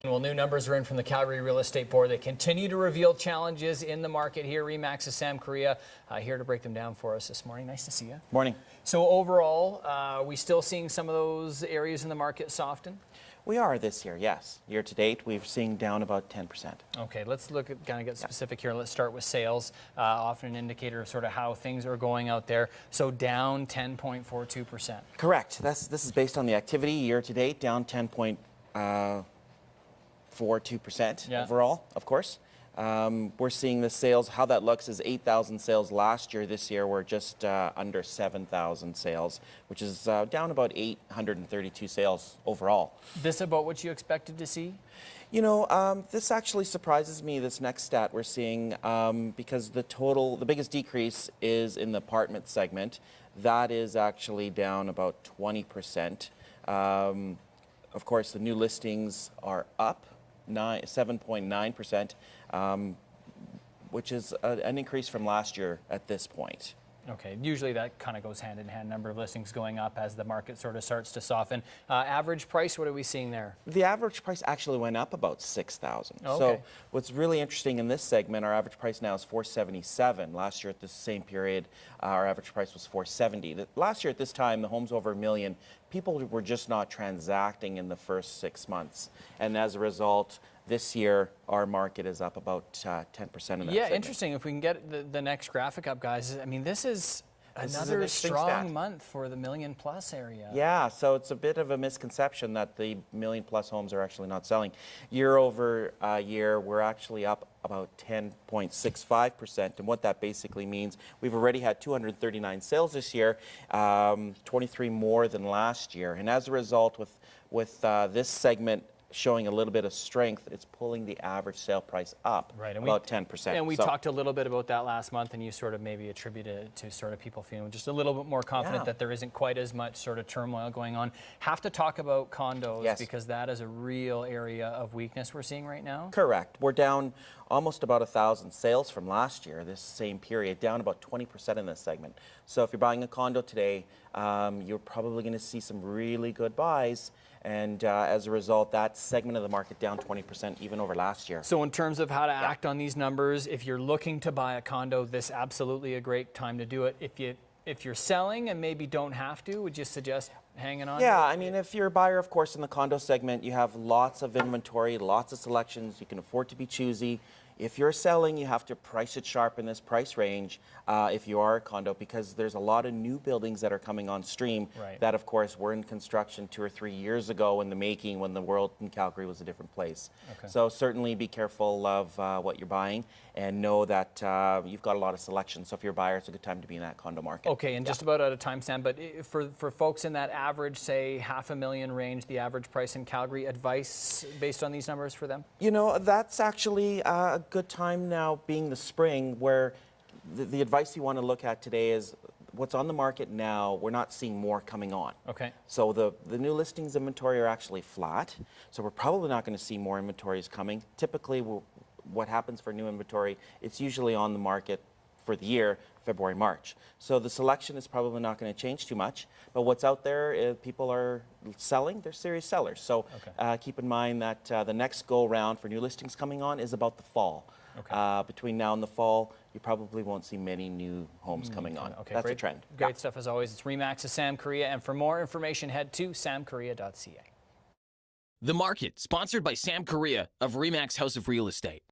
Well, new numbers are in from the Calgary Real Estate Board. They continue to reveal challenges in the market here. RE/MAX's Sam Corea here to break them down for us this morning. Nice to see you. Morning. So overall, we still seeing some of those areas in the market soften? We are this year, yes. Year to date, we're seeing down about 10%. Okay, let's look at kind of get specific here. Let's start with sales, often an indicator of sort of how things are going out there. So down 10.42%. Correct. This is based on the activity year to date, down 10.42% overall, of course. We're seeing the sales. How that looks is 8,000 sales last year. This year we're just under 7,000 sales, which is down about 832 sales overall. This about what you expected to see? You know, this actually surprises me, this next stat we're seeing, because the biggest decrease is in the apartment segment. That is actually down about 20%. Of course, the new listings are up 7.9%, which is an increase from last year at this point. Okay, usually that kind of goes hand in hand, number of listings going up as the market sort of starts to soften. Average price, what are we seeing there? The average price actually went up about 6,000. Okay. So what's really interesting in this segment, our average price now is $477. Last year at the same period, our average price was $470. Last year at this time, the homes over $1 million, people were just not transacting in the first 6 months. And as a result, this year, our market is up about 10% in that segment. Interesting. If we can get the next graphic up, guys. I mean, this is another strong month for the $1 million+ area. Yeah, so it's a bit of a misconception that the $1 million+ homes are actually not selling. Year over year, we're actually up about 10.65%, and what that basically means, we've already had 239 sales this year, 23 more than last year, and as a result, with this segment showing a little bit of strength, it's pulling the average sale price up about 10%. And we talked a little bit about that last month, and you sort of maybe attributed it to sort of people feeling just a little bit more confident that there isn't quite as much sort of turmoil going on. Have to talk about condos because that is a real area of weakness we're seeing right now. Correct. We're down almost about 1,000 sales from last year, this same period, down about 20% in this segment. So if you're buying a condo today, you're probably going to see some really good buys. And as a result, that segment of the market down 20% even over last year. So in terms of how to act on these numbers, if you're looking to buy a condo, this absolutely a great time to do it. If you're selling and maybe don't have to, would you suggest hanging on? Yeah, I mean, if you're a buyer, of course, in the condo segment, you have lots of inventory, lots of selections. You can afford to be choosy. If you're selling, you have to price it sharp in this price range if you are a condo, because there's a lot of new buildings that are coming on stream that, of course, were in construction 2 or 3 years ago in the making when the world in Calgary was a different place. Okay. So certainly be careful of what you're buying and know that you've got a lot of selection. So if you're a buyer, it's a good time to be in that condo market. Okay, and just about out of time, Sam, but for folks in that average, say, $500,000 range, the average price in Calgary, advice based on these numbers for them? You know, that's actually a good time now, being the spring, where the advice you want to look at today is what's on the market now. We're not seeing more coming on. Okay. So the new listings inventory are actually flat. So we're probably not going to see more inventories coming. Typically, what happens for new inventory, it's usually on the market for the year, February, March. So the selection is probably not going to change too much. But what's out there, if people are selling, they're serious sellers. So keep in mind that the next go round for new listings coming on is about the fall. Okay. Between now and the fall, you probably won't see many new homes coming on. Okay, that's a trend. Great stuff as always. It's RE/MAX's Sam Corea, and for more information, head to samcorea.ca. The Market, sponsored by Sam Corea of RE/MAX House of Real Estate.